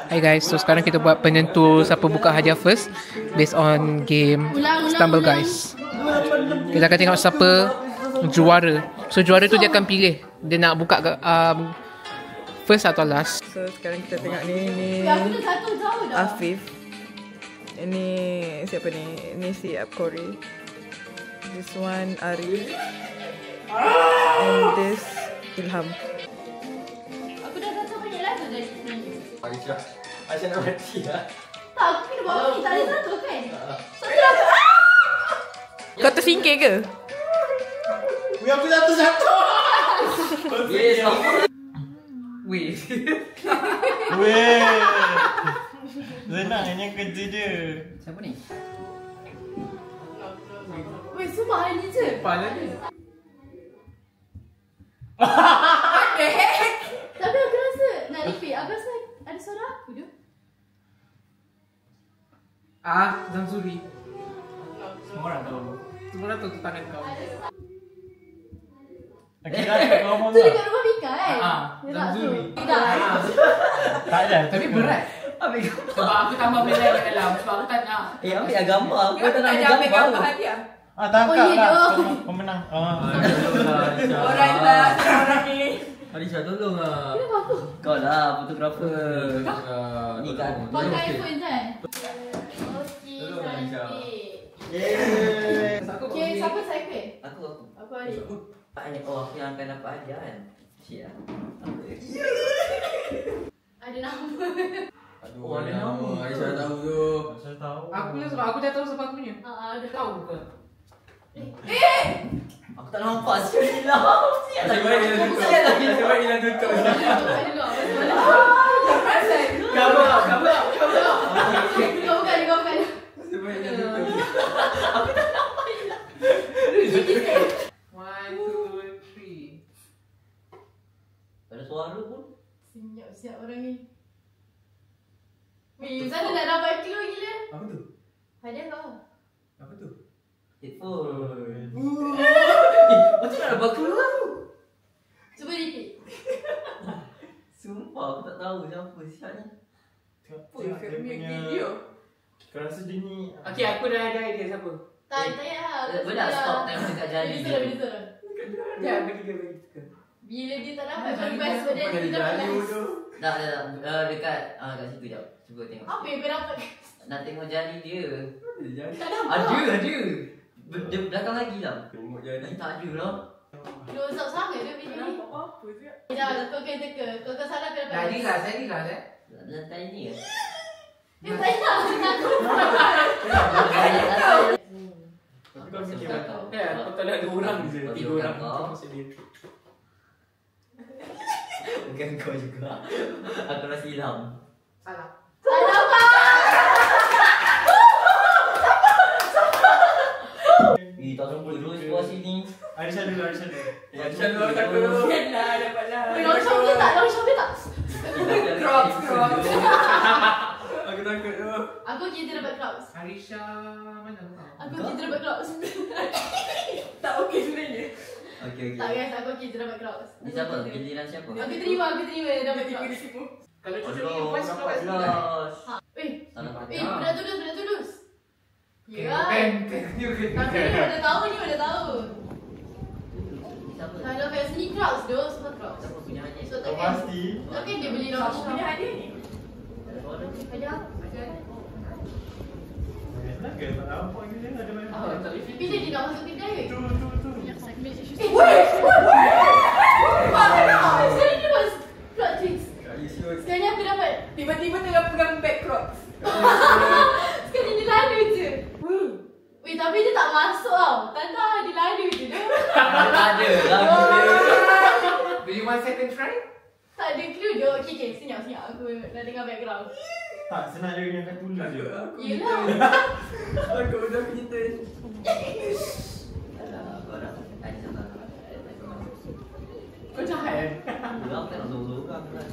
Hai guys, so sekarang kita buat penentu siapa buka hadiah first based on game Stumble Guys. Kita akan tengok siapa juara. So juara tu dia akan pilih dia nak buka ke first atau last. So sekarang kita tengok ni Afif. Ini siapa ni? Ini si Apkori. This one Ari. And this Ilham. Aku dah rasa banyak lagu dari sini. Aisyah nak mati lah. Tak, aku kena bawa ni. Tak ada satu kan? Kau tersingkir ke? Weh, aku jatuh. Yes, Weh. Weh. Senang hanya kerja dia. Siapa ni? Weh, sumpah hari ni je. Kepala ni. What the heck? Tapi aku rasa nak repeat. Aku rasa ada suara aku tu. Zamzuri. Semua orang tahu. Semua orang tahu tu tangan kau. Kira kat ngomong Tu dekat rumah Mika kan? Zamzuri. Tak. tak ada. Tapi berat. Sebab aku tambah benda kat dalam. Sebab aku tak nak. Ambil lah gambar. Aku tak nak ambil gambar. Tangkap lah. Jom. Pemenang. Orang ni. Alisha tolong lah. Kenapa aku? Kau lah fotografer. Ni kan. Pakai iPhone kan? Okey, cantik. Okay, siapa cycle? Aku. Aku Arif. Oh, aku yang akan dapat hadiah kan? Cik lah. Ada nama. Oh, ada nama. Aisyah tahu tu. Aisyah tahu. Aku lah sebab aku dah tahu sebab aku punya. Ada Tahu ke? Aku tak nampak sekali lah. Siap lagi. Nasib baik hilang tutup. Kau bukan. Nasib baik hilang tutup. Aku tak nampak hilang. 1, 2, 3. Ada suara pun. Siap orang ni. Weh, sana nak dapat kilo gila. Apa tu? Hadiah kau. Apa tu? Headphone. Macam nak dapat keluar tu? Cuba repeat. Sumpah aku tak tahu siapa siap ni. Apa dia punya kau rasa dia ni Okay, aku dah ada idea siapa. Tak payah. Boleh tak stop time dekat jari dia? Bila suara. Jangan bagi dia. Bila dia tak dapat request pada dia kita dapat last. Tak. Dekat kat situ jap. Cuba tengok. Apa yang kau dapat? Nak tengok jari dia. Tak dapat. Ada. Dia belakang lagi lah. tengok jari. Tak ada lah. Close up sangat dia video ni. Apa je? Dah, kau kena teka. Kau salah kau dapat. Saya ni lah. Lantai ni ke? Eh, tak nak. Kau fikir apa? Aku tak ada 2 orang je. 3 orang. Bukan kau juga. Aku rasa Ilham. Salah. Salah apa? Tak sempat terus buat sini. Aisyah dulu. Aisyah dulu, takut dulu. Weh, long shot dia tak? Crocs. Aku takut tu. Aku kita dapat Crocs. Harisha mana kau? Aku kita dapat Crocs. Tak okey sebenarnya. Okey. Tak guys, aku kita dapat Crocs. Ni siapa? Giliran siapa? Aku terima dia dapat Tiga Crocs. di situ. Kalau cucu ni Allah, voice nampak keluar sekali. jelas. Weh, Salah pakai. budak tulus. Ya. Pen. Tapi ni pada tahu. Siapa? Kalau kat sini Crocs doh, semua Crocs. Siapa punya hadiah? So Kau takkan pasti. dia beli long shot. Punya hadiah ni. Ada suara? Ada apa? Nak ke? Tak nampak ke dia ada mana? Bila dia nak masuk kedai weh? Tu. Weh! Sekarang dia buat plot twist. Sekarang ni aku dapat. Tiba-tiba tengah pegang bag Crocs. Sekarang dia lalu je. Weh, tapi dia tak masuk tau. Tanda dia lalu je. Dia Tak ada lah. Do you want second try? tak ada clue dia. Okay, senyap. Aku nak dengar background. Tak, senang dia dengan kat tulis je. Yelah. Aku dah kita. Alah, kau dah tanya sama. Kau jahat. Aku tak nak sorang kan.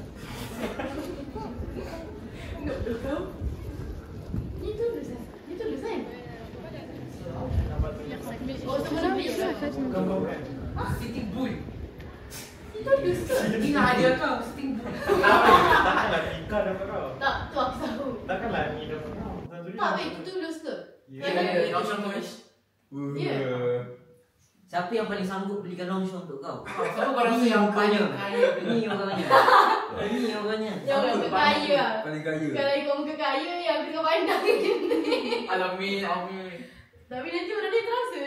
Ni tulus kan? Nampak tu. Oh, semua dah beli ke? Kau kan? Sitting bull. Ni tulus ke? Ini hadiah kau, sitting bull. Tak nak Kau dapat kau. Tak, tu aku tahu. Takkanlah ni dapat kau. Tak, weh, itu tulus ke? Ya. Siapa yang paling sanggup belikan long shot untuk kau? Siapa kau rasa Ini yang mukanya. kaya? Ini orangnya. Ini orangnya. Yang muka kaya lah. Paling kaya. Kalau kau muka kaya, yang tengah pandang ni. Alamin, amin. Tapi nanti orang dia terasa.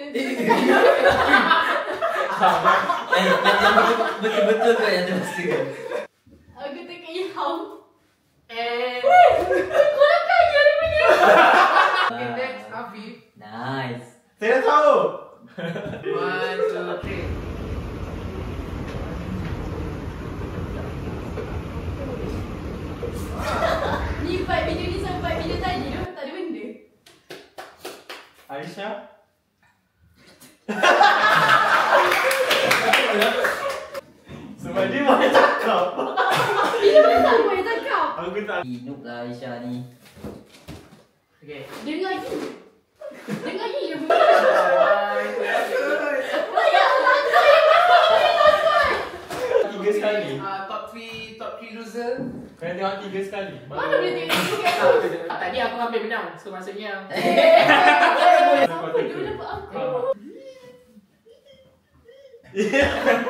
Yang betul-betul kau yang terasa. Aku tengok ilham. Korang kaya ni punya. Okay, next, Afif. Nice. Saya dah tahu. 1, 2, 3. Ni 4 video ni sampai video tadi tu. Tak ada benda. Aisyah. Sebab dia boleh cakap. Bila masa aku yang cakap? Aku tak. Noob lah Aisyah ni. Okay. Dengar je. Dengar je dia Tiga sekali. Top 3 loser. Kena tengok tiga sekali. Mana boleh tengok tiga? Tadi aku hampir menang. So maksudnya Siapa dia dapat apa?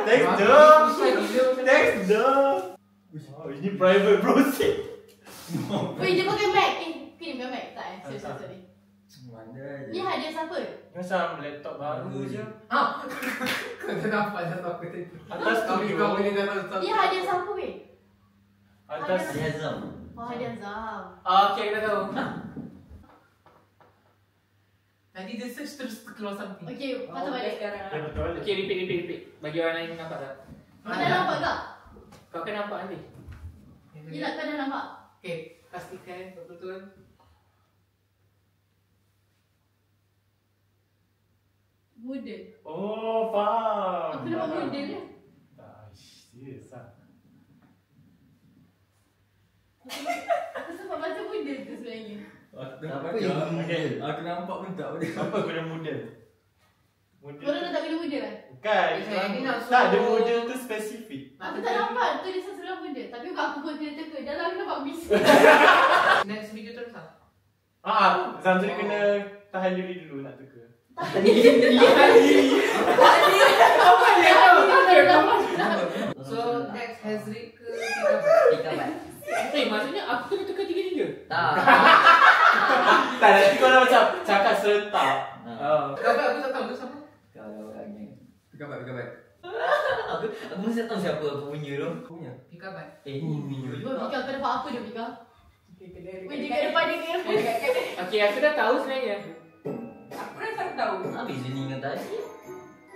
Thanks dong. Thanks dong. Oh, ini private browsing. Weh, dia pakai Mac. Ni bukan Mac. Tak sorry. Mana Ni hadiah siapa? Macam laptop baru je. kau tak nampak dah tahu aku tadi. Atas Kau studio. boleh dah tahu. Ni hadiah siapa weh? Atas. Ada Azam. Oh, hadiah Zam. Okay, aku dah tahu. Tadi dia search terus keluar something. Okay, patah balik. Ya betul. Okay, repeat. Bagi orang lain nampak tak? Kau dah nampak tak? Kau kan nampak nanti? Yelah, kau dah nampak. Okay, pastikan betul-betul. Model. Oh, faham. Aku nampak model lah. Serius lah. Aku sempat baca model tu sebenarnya. Apa yang model? Aku nampak pun tak boleh. Apa guna model? Korang dah tak kena model lah? Bukan. Ini nak Tak, ada suruh- model tu spesifik. Aku tak nampak tu dia sesuatu model. Tapi bukan aku pun kena teka. Dah lah aku nampak bis. Next video terus lah. Zamzuri kena tahan diri dulu nak teka. So next Hazrik ke Tiga bat. maksudnya aku kena teka 3-3. Tak. Tak, nanti kau dah macam cakap serentak. Kabar aku tak tahu tu siapa. Kau dah orangnya. Tiga bat. Aku mesti tak tahu siapa punya tu. Punya. Pika bat. Ni punya Weh, juga. Bika, kau dapat apa dia Bika? Weh, dia kat depan dia kat depan. Okay, aku dah tahu sebenarnya. Aku rasa aku tahu. Habis je ni dengan tadi.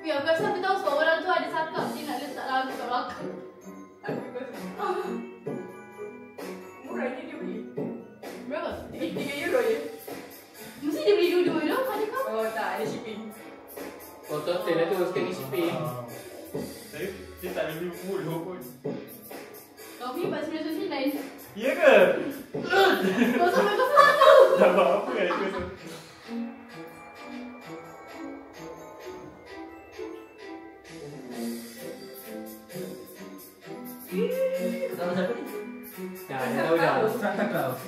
Weh, aku rasa aku tahu sebab orang tu ada cakap dia nak letak lagu kat belakang. Aku rasa. Murahnya dia beli. Berapa? €3 je. Mesti dia beli dua-dua tu, ada kau? Oh tak, ada shipping. Oh, total lah tu sekali shipping. Tapi dia tak ada beli mulu pun. Kau beli 4999. Ya ke? Kau sampai kau tahu. Dah buat apa kan aku rasa? Kau tahu siapa ni? Dah tahu dah. Santa Claus.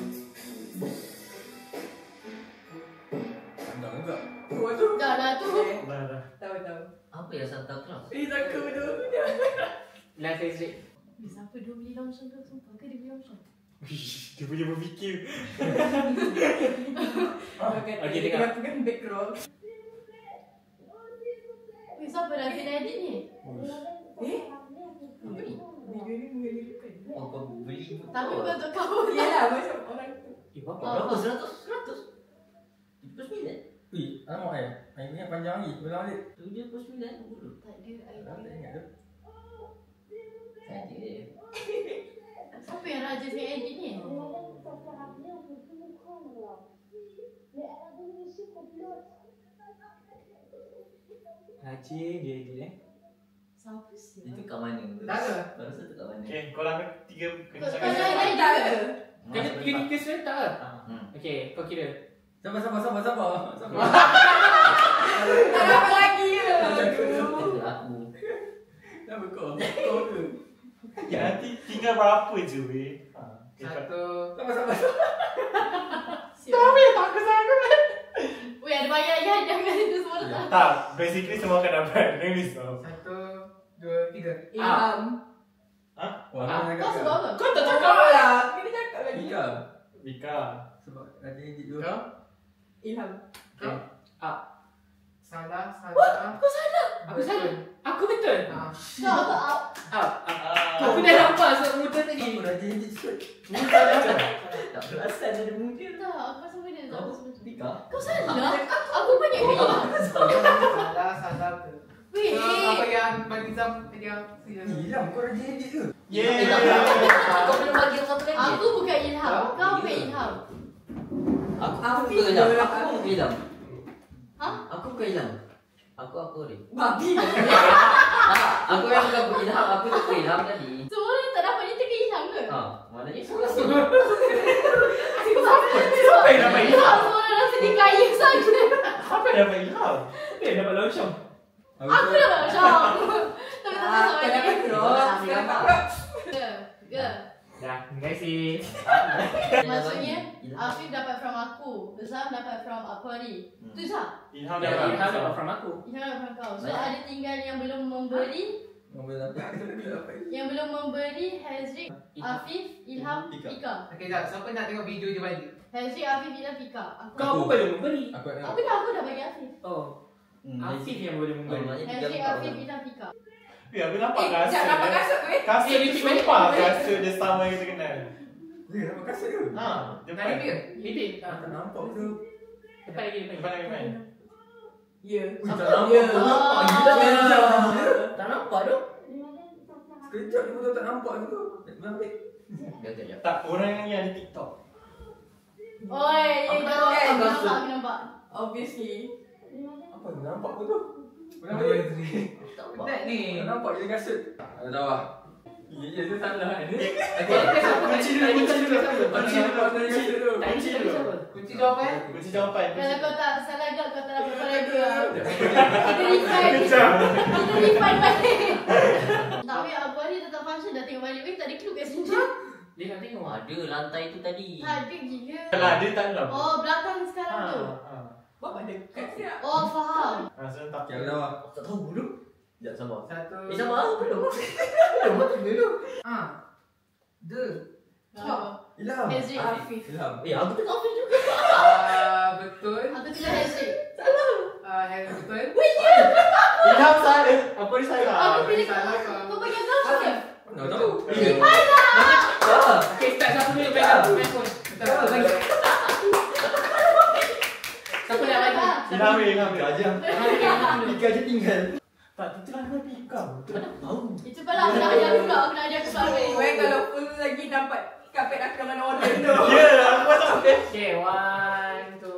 Pandang juga. Oh tu. Dah lah tu. Dah. Tahu. Apa yang Santa Claus? Takut tu. Last Hazrik. Siapa dia beli longshan tu? Sumpah ke dia beli longshan? Dia punya berfikir. Okay, Dia tengok. pegang backdrop. Weh, siapa dah kena edit ni? Kau beli? Video ni mengelirukan. Oh, kau beli pun. Tapi bukan untuk kau. Yalah, macam orang tu. Berapa? Berapa? 100? 79? Wih, alamak ayah. Ayah ingat panjang lagi. Ulang balik. 79 dulu. Tak ada Tak idea. ingat tu. Saja. Siapa yang raja saya edit ni? Haji dia je Siapa sih? Itu kat mana? Tak ada. Kau rasa tu kat mana? Okay, korang tiga kena Kau cakap. dah Tak ada. Kena tiga serentak lah. Hmm. Okay, kau kira. Sabar. Tak apa lagi ya. Itu aku. Kenapa kau? Kau ke? Ya, nanti tinggal berapa je weh? Satu. Sama-sama. Tapi tak kesana. Weh, ada banyak ya. Jangan itu semua tak. Tak, basically semua akan dapat. Don't risau. 1, 2, 3. Ilham. Wah, Kau sebab apa? Kau tak Cakap lah. Kita cakap lagi. Ika. Bika. Sebab Raja Indik tu. Kau? Ilham. Kau? Salah. Kau salah. Aku salah. Aku betul. Kau tak. Aku dah nampak muda tadi. Apa Raja Indik tu? Tak perasan ada muda. Tak, aku sama dia. Tak, aku sama dia. Bika. Kau salah. Aku banyak kali. Salah tu. Weh. Apa yang bagi Zam dia? Ilham kau Raja Indik tu. Yeay. Kau belum bagi yang satu lagi. Aku bukan Ilham. Kau bukan Ilham. Aku bukan Ilham. Aku bukan Ilham. Ha? Aku bukan Ilham. Aku ni. Babi. Aku yang bukan Ilham. Aku tu bukan Ilham tadi. Semua orang tak dapat ni ke Ilham ke? Maknanya semua. Siapa yang dapat Ilham? Semua orang rasa dia kaya saja. Siapa yang dapat Ilham? Dia yang dapat Lausyam. Aku dah tak macam. Tapi tak tahu Kau dapat crop. Sekarang dapat crop. Ke? Dah, terima kasih. Maksudnya Afif dapat from aku, Zam dapat from Aquari. Tu Zam? Ilham Ilham dapat dapat from aku. Ilham dapat from kau. So ada tinggal yang belum memberi. Yang belum memberi Hazrik, Afif, Ilham, Ika. Okey, Zam. Siapa nak tengok video dia balik? Hazrik, Afif, Ilham, Ika. Kau belum beri. Aku dah bagi Afif. Oh, Afif yang boleh memberi. Hazrik, Afif, Ilham, Ika. Ya, aku nampak kasut. Jangan nampak kasut weh. Kasut Eh, tu repeat balik. sumpah kasut dia sama yang kita kenal. Ya, nampak kasut tu. Nak Depan. repeat ke? Repeat. Tak nampak tu. Depan lagi, depan Depan lagi. lagi. Ya. Ui, tak nampak. Tak nampak tu. Sekejap ni betul tak nampak tu. Ambil. Sekejap. Tak, orang yang ada TikTok. Oi, Aku dia nampak, aku aku nampak, aku nampak. Obviously. Apa ni nampak tu tu? Tak ni. Tak nampak dia kasut. Tak tahu lah. Ya, tu salah. Kunci dulu. Kunci dulu. Kunci jawapan. Kunci jawapan. Kalau kau tak salah gak, kau tak dapat forever. Kita refund. Kita refund balik. Tak weh, Aquari tetap function dah tengok balik. Weh, tak ada clue kat sini. Dia nak tengok. Ada lantai tu tadi. Tak ada gila. Lah, dia tak tahu. Oh, belakang sekarang tu. Bapak dekat siap. Oh, faham. Serentak. Yang tahu lah. Tak tahu dulu. Sekejap sabar. Satu. Sama belum. Dulu. Dua. Ilham. Hazrik. Afif. Ilham. Aku tengok Afif juga. Betul. Aku tulis Hazrik. Betul. Ilham salah. Apa dia salah? Aku pilih salah kau. kau. Kau bagi tahu je. Tak tahu. Okay, start. Siapa dulu pegang phone? Siapa nak bagi? Ilham. Gajah. Ika je tinggal. Tak, itu lah kena pikam. Itu pula aku nak ajar pula. Aku nak ajar pula. Weh, kalau full lagi dapat kapet aku dengan order tu. Ya, aku macam Okay, 1, 2. Aku.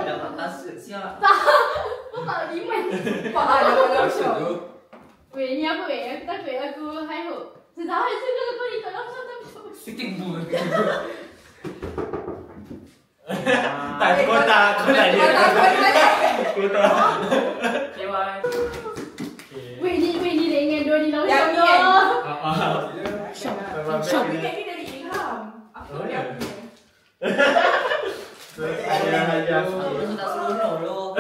Dapat kasut siap. Kau tak iman. Faham dapat Kasut langsung. tu. Weh, ni apa weh? Aku takut aku high hope. Sedar je kalau kau ikut langsung tak bisa. Sikit dulu. tak, kau tak dia. Kau tak. Okay, 1. Weh, ni dia ingin dua ni langsung. Yang ni kan? Syok. Ingat ni dari Ilham. Aku Oh, ni ya. aku. Aku sudah seronok loh.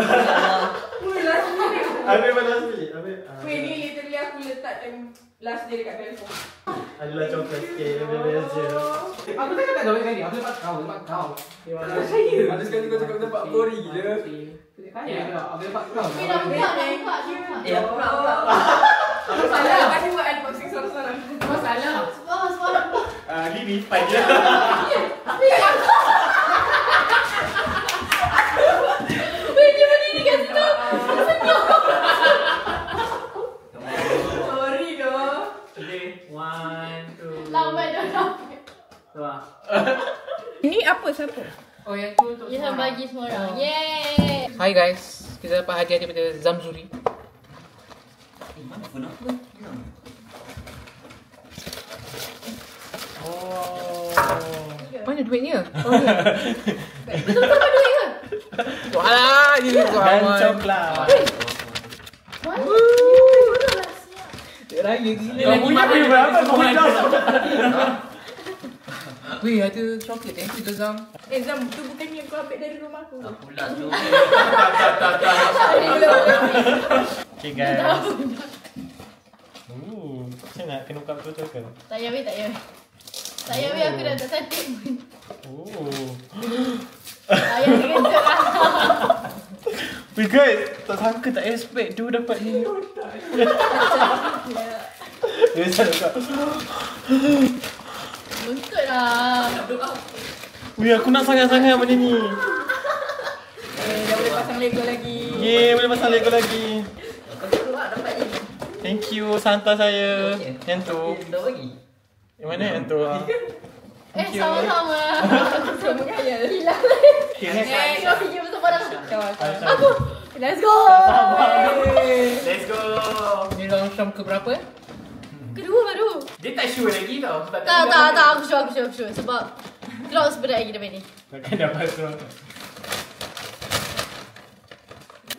Weh, last minute. Habis mana sikit? Habis. Weh, ni literally aku letak time last day dekat telefon. Adalah coklat sikit. Lebih je. Aku tak cakap jawab kali. Aku dapat kau. Ada sekali kau cakap tempat Kori gila. Aku dapat kau. Weh, dah buka. Aku nak. Aku salah. Pasti buat unboxing sorang-sorang. Kau salah. Sebab. Gini, pagi lah. Weh, dia berdiri kat situ. Sorry doh. Okay, 1, 2. Lambat dah sampai. Ini apa siapa? Oh, yang tu untuk Ilham semua. bagi semua orang. Yeay. Hi guys, kita dapat hadiah daripada Zamzuri. Mana phone aku? Oh. Mana duitnya? Oh, ni. Betul-betul kau duit ke? Walah, ni Dan kawan. coklat. Mana? Siap. Raya gila. Kau punya berapa? Kau punya Weh, ada coklat. Thank you, Zam. Zam, tu bukannya kau ambil dari rumah aku. Aku pula tu. Okay guys. Macam nak kena buka betul ke? Tak payah weh, tak payah weh. Tak payah weh, aku dah tak cantik pun. Tak payah kejut lah. Weh guys, tak sangka, tak expect dia dapat ni. Dia salah kau. Buntut lah. Weh, aku nak sangat-sangat benda ni. Dah boleh pasang Lego lagi. Yeay, boleh pasang Lego lagi. Kau suruh lah dapat ni. Thank you, Santa saya. Yang tu. Dah bagi. Yang mana yang tu? Sama-sama. Sama kaya. Hilang. Okay, next. Kau fikir betul pada Aku. Let's go. Let's go. Ni long shot ke berapa? Kedua baru. Dia tak sure lagi tau. Sebab Tak. Aku sure. Sebab close berat lagi daripada ni. Takkan dapat tu.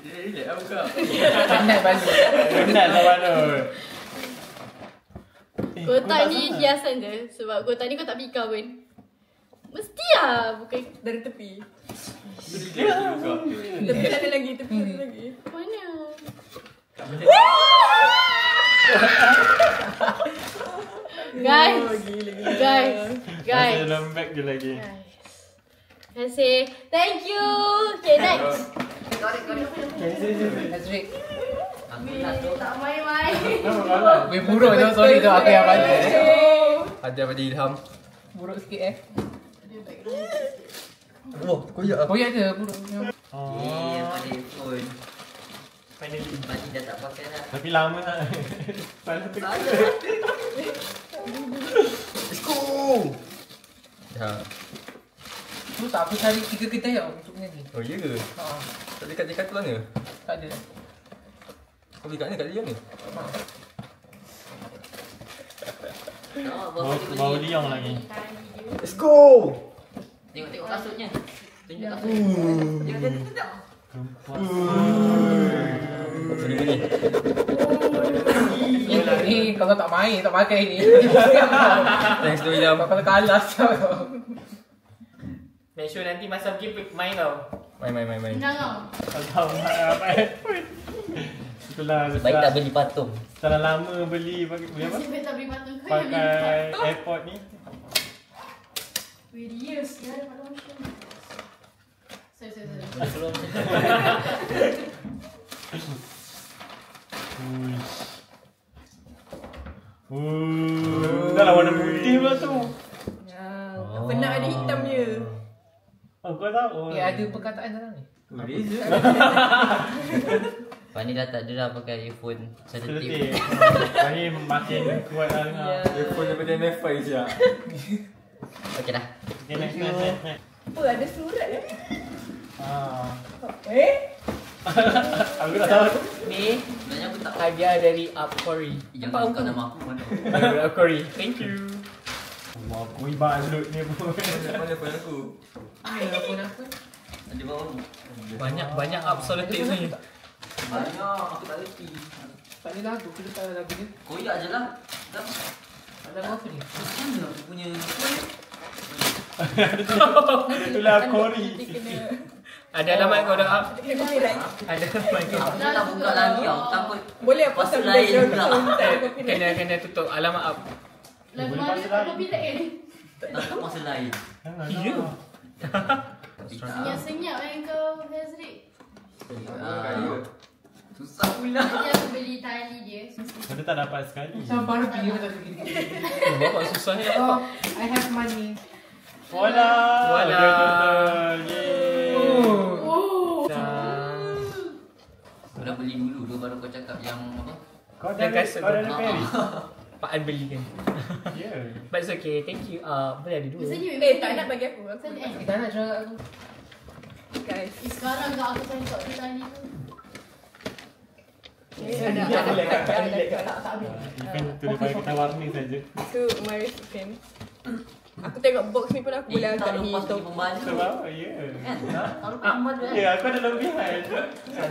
Relax lah buka. Penat balik. Penat lah mana. Kotak ni hiasan je. Sebab kotak ni kau tak fikir pun. Mesti lah. Bukan Dari tepi. Relax buka. Tepi sana lagi, tepi sana lagi. mana. Guys. Guys. Masih dalam bag je lagi. Terima kasih. Thank you. Okay, next. Azriq. Aku nak tu. Tak main-main. Weh, buruk je. Sorry tu aku yang balik. Ada pada Ilham. Buruk sikit Wah, koyak lah. Koyak je buruk. Eh, pada phone. Finally. Pakcik dah tak pakai dah. Tapi lama lah. Salah tu. Let's go. Dah. Tu tak aku cari 3 kedai tau untuk ni. Oh, iya ke? Ha. Tak dekat tu mana? Tak ada. Kau beli kat mana? Kat Liang ni? Bawa Liang lagi. Let's go. Tengok kasutnya. Tunjuk kasut. Tengok. Ni kalau tak main, tak pakai ni. Thanks to Ilham. Kalau kalah tau. Make sure nanti masa game main tau. Main. Menang tau. Tak tahu apa. Itulah Baik tak beli patung. setelah lama beli beli apa? Nasib baik tak beri patung kau yang beli Pakai patung. airpod ni. Wait, years. Dia ada patung macam ni. Sorry. Dah lah warna putih pula tu. Apa nak ada hitamnya? Oh, kau tahu? Ya, ada perkataan dalam ni. Fani dah tak ada dah pakai earphone Selotip. selotip. Ini makin kuat lah dengar. Earphone daripada MFI je lah. Okey dah. Okay, next. Apa ada surat eh? Aku tak tahu. Ni Sebenarnya aku tak hadiah dari Upcory. jangan buka nama aku mana. Dari Upcory. Thank you. Aku balut ni pun. Mana phone aku? Mana phone aku? Ada bawah ni. Banyak absolute ni. Banyak aku tak reti. Tak ada lagu, kita tak ada lagu ni. Koyak je lah. Dah. Ada lagu apa ni? Mana aku punya. Itulah Kori. Ada alamat kau dah up? Kena copyright. Ada alamat kau. Aku tak buka lagi tau. Takut Boleh apa pasal pasal lain background pula. tu tak ada copyright. Kena tutup alamat up. Lagu mana tak copyright ni? takut masa lain. Ya. Tapi tak. Senyap-senyap yang kau Hazrik. Susah pula. Nanti aku beli tali dia. Kita tak dapat sekali. Macam Barbie dia tak gini. Bapak susah ni. Oh, I have money. Voila. Voila. Betul. Yeay. Oh. Aku dah beli dulu tu baru kau cakap yang apa? Kau Yang dah kasut kau dah tu. ada Paris. Pak An belikan. Ya. But it's okay. Thank you. Boleh ada dua. Biasanya Tak nak bagi aku. Aku Tak nak jual aku. guys. sekarang kau aku tengok di tali tu. Ada tak habis. Event tu dia bagi kita warning saja. Tu my recipients. Aku tengok box ni pun aku boleh angkat tak ni lepas tu. pergi pembaju. Sebab ya. Kan? Tak lepas pembaju kan? Ya, aku ada lebihan.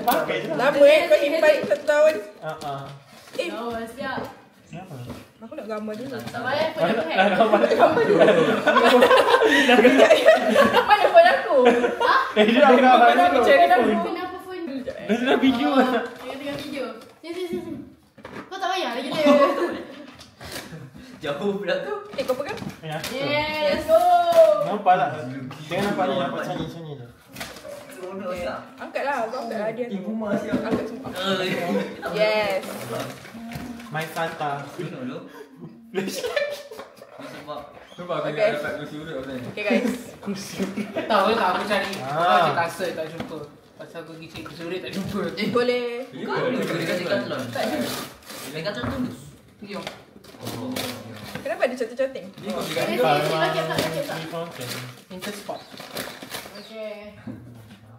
Pakai je lah. Lama kau simpan 1 tahun. Ah. Oh, siap. Kenapa? Aku nak gambar dulu. Tak payah pun aku hack. Mana phone aku? Dia agak Mana aku cari aku? Kenapa phone? Dia sudah video. Dia tengah video. Sini. Kau tak payah lagi dia. Jauh pula tu. Kau pegang? Ya. Yes. Go! Nampak tak? Jangan nampak ni, nampak sini je. Angkatlah, kau angkatlah dia. Ibu masih Angkat semua. Yes. My Santa. Tengok dulu. Sebab Sebab aku Okay. dapat kursi urut kat sini. Okay guys. Tahu tak aku cari. Ah. Aku cari kasut tak jumpa. Pasal aku pergi cari kursi tak jumpa. Boleh. Decathlon. Decathlon tulus. Pergi om. Oh. Kenapa ada coting-coting? Ni kau beli kat Sini, pakai tak. Ni fountain. Intersport. Okay.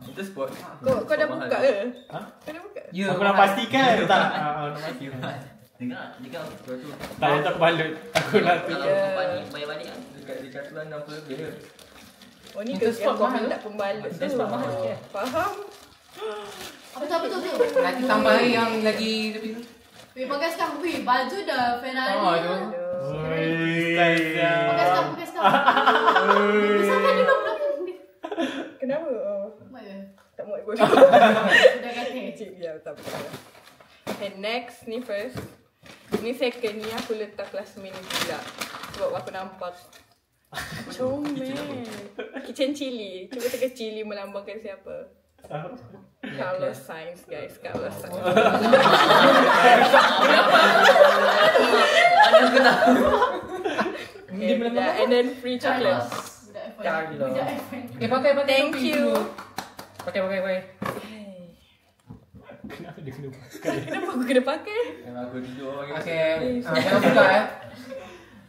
Intersport. Kau dah buka ke? Ha? Kau dah buka? Ya. Aku nak pastikan. Tak. Nak pastikan. Dengar, dengar. Lepas tu Tak, dia tak balut. Aku nak Kalau tu. perempuan ni bayar balik kan? dekat Decathlon 60 lebih ke? Oh ni Intersport yang kau mahal. hendak pembalut tu. Intersport mahal sikit. Faham? Betul. Lagi tambah yang lagi lebih. Weh, pakai sekarang. Weh, baju dah Ferrari. Oh, tu. Pakai sekarang. Sampai dulu belakang ni. Kenapa? Oh, Mak ke? tak muat bodoh. Dah kata. Cik dia tak apa. Okay, next ni first. Ni second ni aku letak classmate ni pula. Sebab aku nampak comel. Kitchen chili. Cuba tekan chili melambangkan siapa? Carlos Sainz guys, Carlos Sainz. Okay, yeah, and then free chocolate. Budak iPhone. Pakai. Thank you. Pakai. Kenapa dia kena pakai? Kenapa aku kena pakai? Memang aku tidur orang Okay. Jangan buka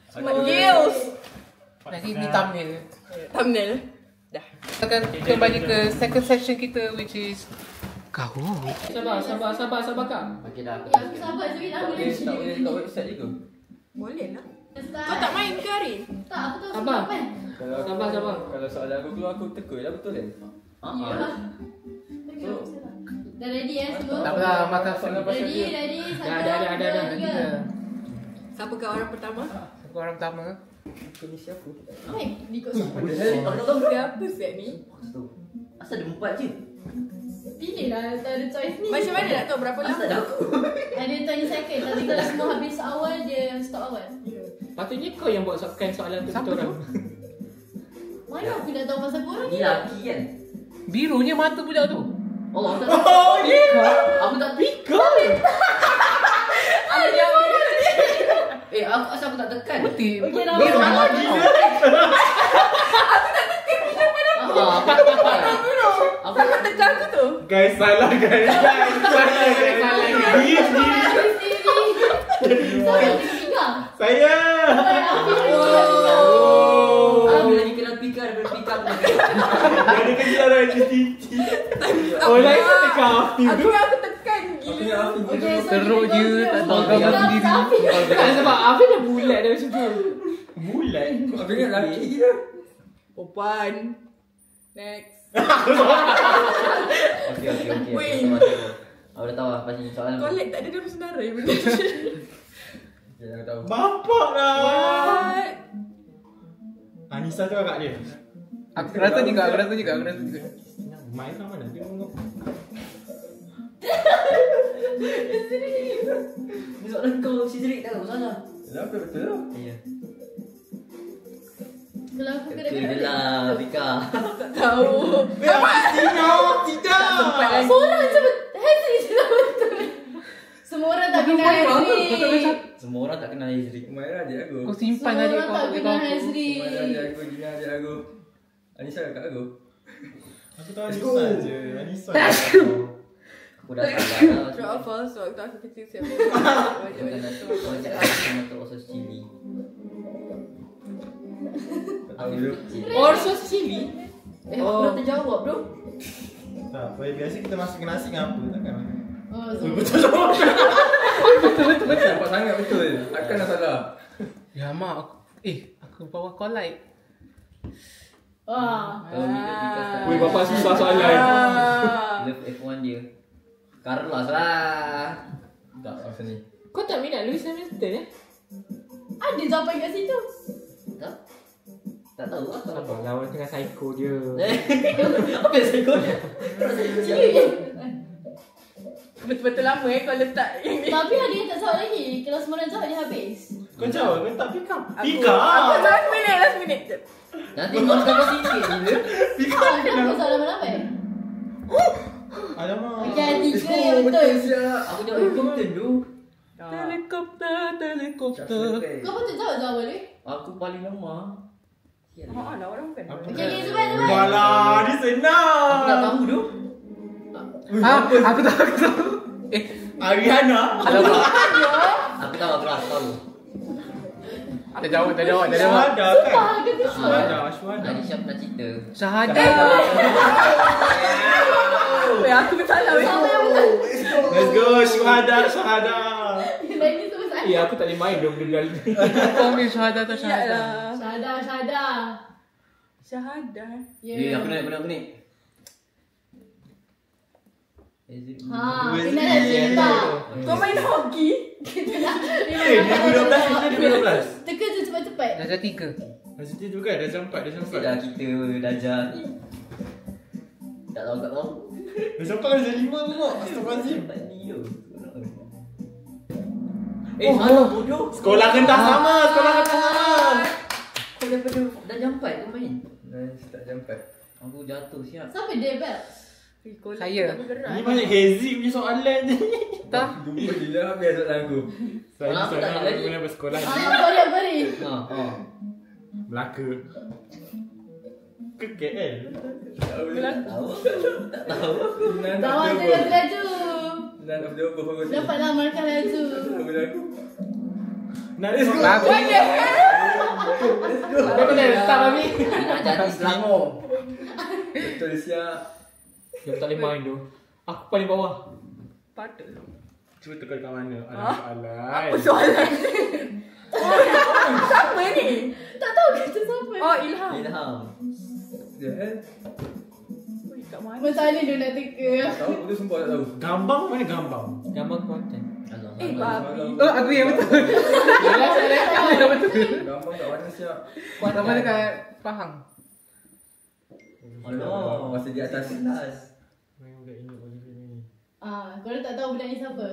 Smart gills. Nanti ni thumbnail. Thumbnail. Dah. Kita akan kembali ke second section kita which is kau. Sabar kak. Okey dah. Ya, aku sabar je dah boleh. Tak boleh dekat website je ke? Boleh lah. Start. Kau tak main ke hari? Tak, aku tahu Sabar. sebab kan. Sabar. Kalau soalan aku keluar aku teka lah betul kan? Ya. Dah ready semua? Tak apa, makan Soalan pasal Ready, dia. ready. Dah ada. Tiga. Siapa kau orang pertama? Aku orang pertama. Aku ni siapa? Hai, ni kau siapa? Aku tahu siapa set ni. Asal ada 4 je. Pilih lah, tak ada choice ni. Macam mana nak tahu berapa lama? Asal dah aku. Ada 20 second. Tapi kalau semua habis awal, dia stop awal. Patutnya kau yang buat soalan tu kita orang. Mana aku nak tahu pasal korang Ni ni? laki kan? Birunya mata budak tu. Oh, aku tak tahu. Aku tak pikir. Asal aku tak tekan? Putih. Okey, dah. Biru Salah mata. je. Aku Siapa tekan aku tu? Guys, salah guys. Dia Siapa yang tiga? Saya. Aku lagi kena pikir daripada pikir aku lagi. Ada kejaran di titi. Oh, lain kau tekan Afif tu. Aku tekan Aku ni gila. Afif. Okey, so Teruk kita je, go tak through. tahu gambar Okey, sendiri. Tak sebab Afif dah bulat dah macam tu. Bulat. Aku ingat laki je. Perempuan. Next. Okey. Weh. Aku dah tahu lah pasal soalan. Collect tak ada dalam senarai benda. Okay, aku tahu. Bapak lah. What? Anissa tu kakak dia. Aku rasa juga. Main sama mana? Dia ngomong. Ni soalan kau si Jerik tak tahu salah. Kenapa betul tu? Ya. Kalau aku kena Betul je lah, Bika. Tak tahu. Tidak. Tempat lagi. Seorang je Hazri je tak betul. Semua orang tak kenal Hazri. Semua orang tak kenal Izri. Umairah adik aku. Kau simpan Semua adik orang kau. tak kenal Hazri. Umairah adik aku, Gina adik aku. Anissa kakak aku. Aku tahu Anissa je. Anissa. Aku dah salah. True or false? Waktu aku kecil siapa? Kau cakap aku nak tahu sos cili. Tahu dulu. Orsos chili. Aku dah terjawab bro. Tak, biasa kita masak nasi dengan apa takkan makan. Oh, so Betul. Nampak sangat betul. Takkan dah salah. Ya mak aku bawa kau light. wah. Kalau Bika start. Weh, bapak susah soalan. Love F1 dia. Carlos lah. Tak, macam ni. Kau tak minat Lewis Hamilton eh? ada sampai kat situ? Tak? Tak tahu lah. Sabar lah, orang tengah psycho je. Apa yang saya kau? Betul-betul lama kau letak yang ni. Tapi ada yang tak jawab lagi. Kalau semua orang jawab dia habis. Kau jawab, kau tak pick up. Aku Pick up. last minute. Nanti kau tambah sikit je. Pick up. Ah, kenapa kau soalan lambat? Alamak. Okey, ada 3 yang betul. Aku jawab helikopter tu. Helikopter. Kau patut jawab jawapan dia. Aku paling lemah. Haa lah orang bukan. Okey, Zubair. Walah, dia senang. Aku tak tahu tu. Aku tahu. Ariana. Aku tahu. Dah jawab. Syuhada kan? Sumpah ke tu? Syuhada. Adi Syah pernah cerita. Syahadah. Aku bersalah weh. Sama yang betul. Let's go, Syuhada. Yang lain ni semua salah. Ya, aku tak boleh main dah benda-benda ni. Kau ambil syahadah atau syahadah? Yalah. Syahadah. Syahadah. Ya, aku nak. Ha, kena nak cerita. Kau main hoki? Kita nak. 2012. Teka tu cepat-cepat. Dah jadi 3. Masa tu kan, dah sampai. Dah kita Dajjal ni. Tak tahu. Dah sampai kan dah 5 pun. Astagfirullahaladzim. Tempat ni tu. Salah bodoh. Sekolah kan tak sama. Kau daripada dah jam 4 kau main. Tak jam 4. Aku jatuh siap. Siapa dia bel? Saya. Ni banyak hazy punya soalan ni. Tak. Jumpa je lah habis soalan aku. Saya Aku tak ada sangat lagi. guna bersekolah ni. Beri. Ha. Melaka. Ke KL? Tahu. Lawan je laju. None of the above aku Dapatlah markah laju. Let's go. Kau kena letak kami. Nak jadi Selangor. Betul siap. Yang tak boleh main tu. Aku paling bawah. Patut. Cuba tukar kat mana? Ada soalan. Apa soalan? Siapa ni? Tak tahu kata siapa. Oh, Ilham. Dia Ui, kat mana? Macam mana dia nak teka? tahu aku tu sumpah tak tahu. Gambang mana gambang? Gambar konten. Babi. Oh, aku yang betul. Gampang kat mana siap. Nama dekat Pahang. Allah. Masa di atas kelas. Korang tak tahu budak ni siapa?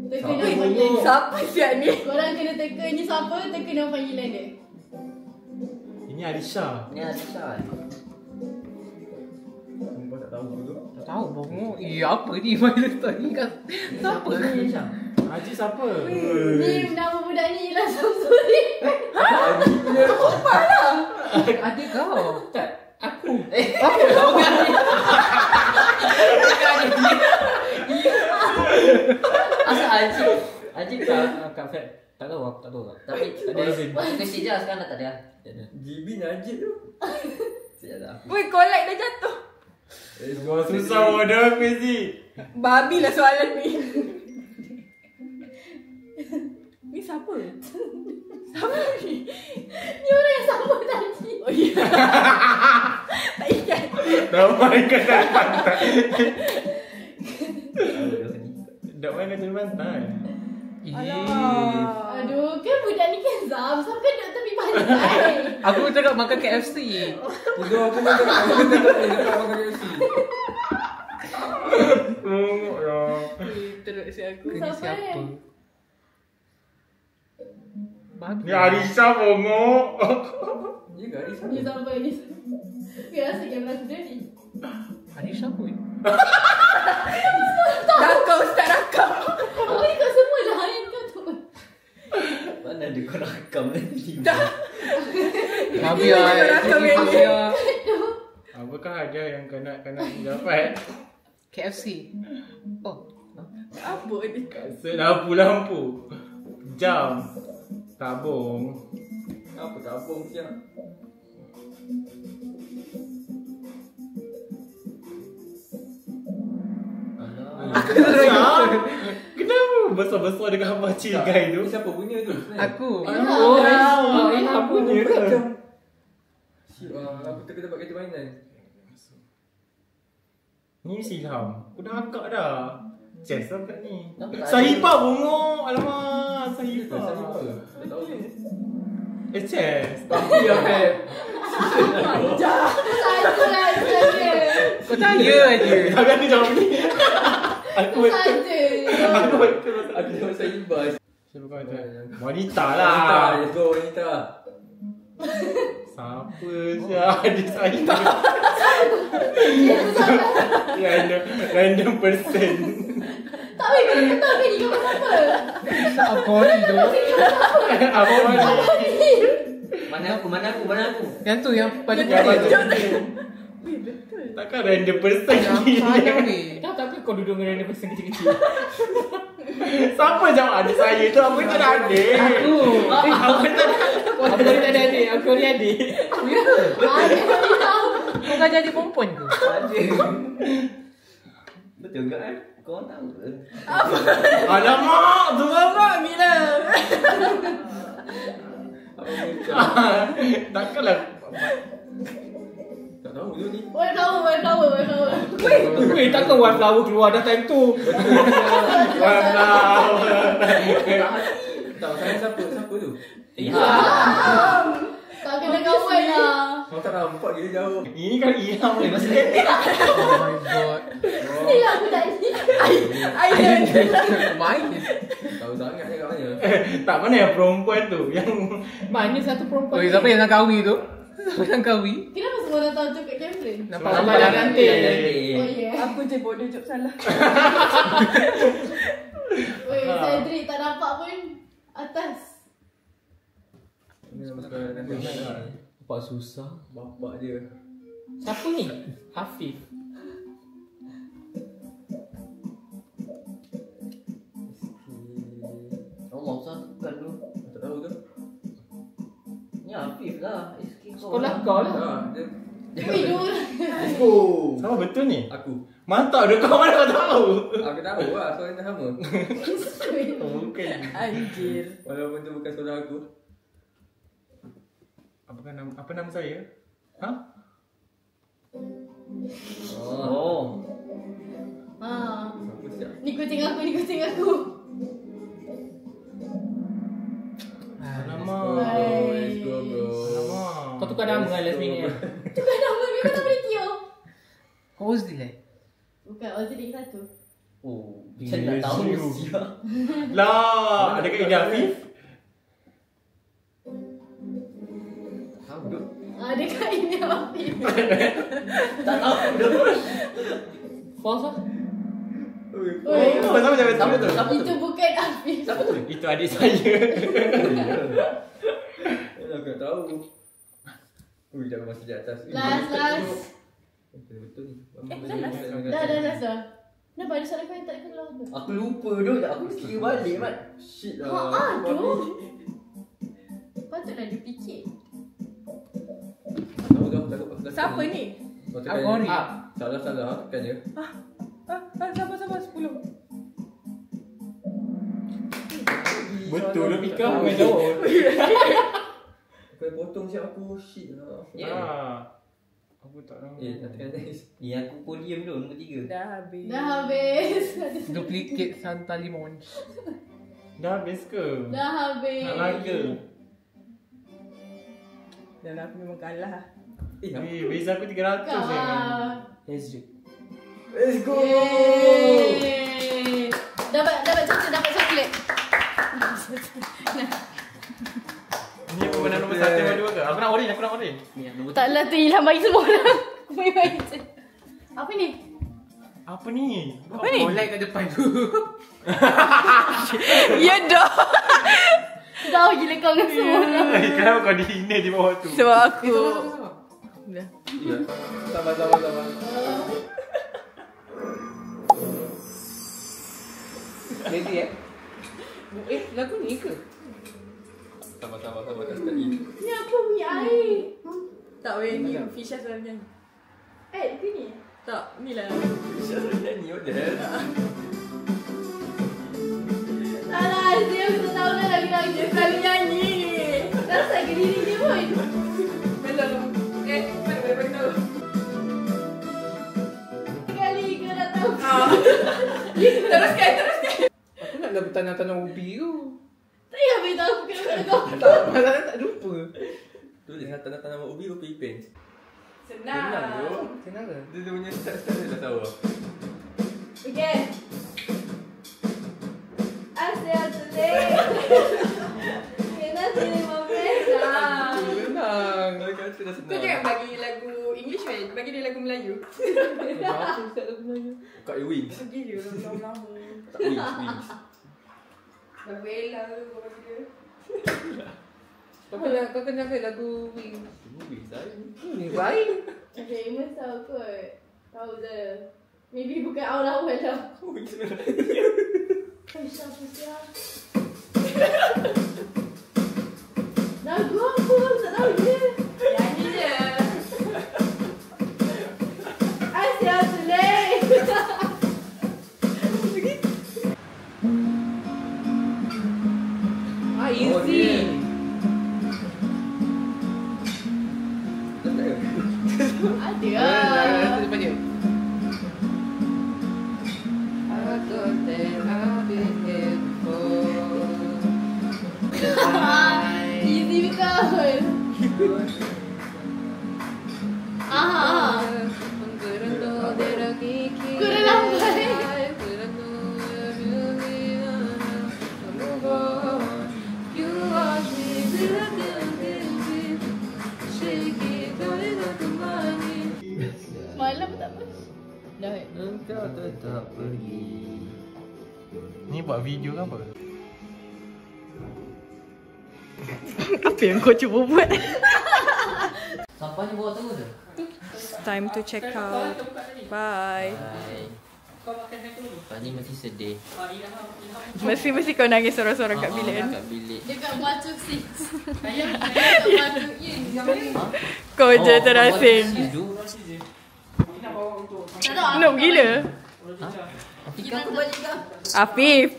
Teka Siapa nama yang panggilan dia. Siapa siap ni? Korang kena teka ni siapa, teka nama panggilan dia. Ini Alisha. Ni Alisha. Sumpah tak tahu aku tu. Tak tahu bongok. Apa ni? Mana story kan? Siapa? Ni Alisha. Haji siapa? Ni nama budak ni ialah Samsuri. Adik kau. Tak, aku. Asal Haji tak. Kak Fat. Tak tahu, aku tak tahu. Tapi Ada izin. aku kecil je sekarang dah tak ada. Tak ada. GB Najib tu. Siap dah. Woi, kolek dah jatuh. Let's go. Susah bodoh Fizi. Babi lah soalan ni. Ni siapa? Siapa ni? Ni orang yang sama tadi. Oh ya. Tak ingat. Dah main kat dalam pantai. Dah main kat dalam pantai. Alah. Aduh, kan budak ni kan Zam. Zam kan duduk tepi pantai. Aku cakap makan KFC. Bodoh aku makan makan KFC. Bongok lah. Teruk si aku. Ini Siapa siapa? ni? Babi. Ni Alisha bongok. Ni garis. Ni siapa ni? Biasa yang berlaku dia ni. Adik siapa? Rakam ustaz rakam. Kau ni kau semua dah yang kau tu. Mana ada kau rakam nanti. Babi lah. Rakam Ini ini. dia. Apakah hadiah yang kau nak dapat? KFC. Oh. Apa ni? Kasut lampu-lampu. Jam. Tabung. Apa tabung siap. Kenapa besar-besar dengan gambar cigai tu? Ni siapa punya tu? Aku. Oh, Ilham punya ke? Siap aku teka dapat kerja mainan. Ni si Ilham. Aku dah agak dah. Chess lah kat ni. Nampak tak ada? Sahibah bongok. Alamak. Sahibah. Tak tahu tu. Chess. Tapi ya, Beb. Satu lah saja. Kau tanya aje. Tapi aku jawab ni. Aku betul. Saja. Aku betul. Aku jawab saya ibas. Siapa kau tu? Wanita lah. Wanita, let's go wanita. Siapa siapa adik saya? Random person. Tak boleh kena ketahui ni kau siapa? Apa ni tu? Apa ni? Mana aku? Yang tu yang pada Yang putih tu. Takkan random person Yang ni. panjang ni. Dah tak kau duduk dengan random person kecil-kecil. Siapa jawab adik saya tu? Aku tak ada adik. Aku. Aku tak ada. Aku ni tak ada adik. Aku ni adik. Ya. Kau kan jadi perempuan ke? Ada. Betul ke kan? Kau tahu ke? Alamak, tu apa Mila? Takkanlah. Tak tahu tu ni. Wallflower. Weh, takkan wallflower keluar dah time tu. Wow. Tak saya siapa tu? Tak kena kawan lah. Kau tak nampak dia jauh. Ini kan Ilham ni masa ni. Oh my god. Ni lah aku tak ni. Main. Tahu sangat dia kat mana. Tak, mana yang perempuan tu? Yang Mana satu perempuan? Oh, siapa yang nak kahwin tu? Siapa yang kahwin? Kenapa semua orang tahu tu kat Cameron? Nampak Nampak lambat dah dah nanti. Oh yeah. Aku je bodoh jawab salah. Weh, Cedric tak nampak pun atas. Nampak susah. Bapak dia. Siapa ni? Hafif. Allah usah bukan tu. Tak tahu tu. Ni Afif lah. SK kau. Sekolah kau lah. Dia. Weh, dua. Let's go. sama betul ni? Aku. Mantap dia, kau mana kau tahu? Aku tahu lah soalan yang sama. Oh, bukan. Anjir. Walaupun tu bukan soalan aku. Apa nama saya? Ha? Oh. Ha. Siapa siap? Ni kucing aku. Alamak. Let's go bro. Alamak. Kau tukar nama kan last minute. Tukar nama ni kau tak boleh tiup. Kau Ozil Bukan, Ozil lagi satu. Oh, macam nak tahu siap. Lah, ada kat Ida Afif? Tahu tu. Ada kat ini Afif. Tak tahu dah. False lah. Oi, Oh, sama jangan Siapa tu? itu bukan Afif. Siapa tu? Itu adik saya. Aku tak tahu. Ui, dah masih di atas. Last. Betul ni. Dah. Kenapa ada soalan kau yang tak keluar tu? Aku lupa tu. Aku kira balik Mat. Shit Ha, lah. aduh. Patutlah dia fikir. Tahu dah takut. Siapa ni? Kau Aku Ori. Salah tekan je. Sabar 10. Betul lah Pika. Kau jawab. Kau yang potong siap aku. Shit lah. Aku tak tahu. Tak tekan next. Ni aku podium tu nombor 3. Dah habis. Dah habis. Duplicate Santa Limon. Dah habis ke? Dah habis. Nak lagi? Dah lah aku memang kalah. Beza aku 300 je. Ezri. Let's go. Yeay. Dapat coklat. Ni aku pernah nombor 1 nombor 2 ke? Aku nak orange. Ni yang nombor Taklah tu Ilham bagi semua orang. Main-main je. Apa ni? Apa ni? Oh, like kat depan tu. Ya dah. Jauh gila kau dengan semua orang. Kenapa kau dihina di bawah tu? Sebab aku. Ya. Sabar. Ready lagu ni ke? Sabar tak sekali. Ni apa punya air? Tak weh ni Fisha suara nyanyi. Sini. Tak, ni lah. Siapa nyanyi order? Alah, dia aku tak tahu dah lagi dia selalu nyanyi. Rasa ke diri dia pun. Belum. Mana bagi tahu. Sekali kau dah tahu. Teruskan. Aku nak lagu tanah-tanah ubi tu. Tak payah beritahu aku kena kau. Masalah tak lupa. Tulis tanda-tanda nama Ubi Ubi Pen. Senang. Senang ke? Dia punya start dia dah tahu. Okay. Asyik today. Kena sini mempercayai. Senang. Kata dah senang. Kau jangan bagi lagu English kan? Bagi dia lagu Melayu. Apa ustaz lagu Melayu? Kat Wings. Bagi dia lagu lama. Tak Wings. Lagu Ella tu kau bagi dia. Kau kena ke lagu Wings? Wings saya. Ni baik. Okay, Imus tahu kot. Tahu je. Maybe bukan awal-awal lah. Wings mana? Aisyah Fusia. Lagu apa? Tak tahu je. Nyanyi je. Asyik today. Easy. Ada lah. Lepas je. Easy betul. Aha. Kurang lambat. Malam tak apa. Dah. Engkau tetap pergi. Ni buat video ke apa? Apa yang kau cuba buat? Sampah ni bawa terus ke? Time to check out. Bye. Bye. Lepas ni mesti sedih. Mesti kau nangis sorang-sorang kat bilik kan? Kat bilik. Dekat batu sis. Dekat batu ye. Kau je terasing. Tak tahu. Noob gila. Afif aku balik kau. Afif.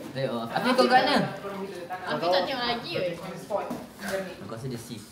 Afif kau kat mana? Aku tak tengok lagi weh. Aku rasa dia sis.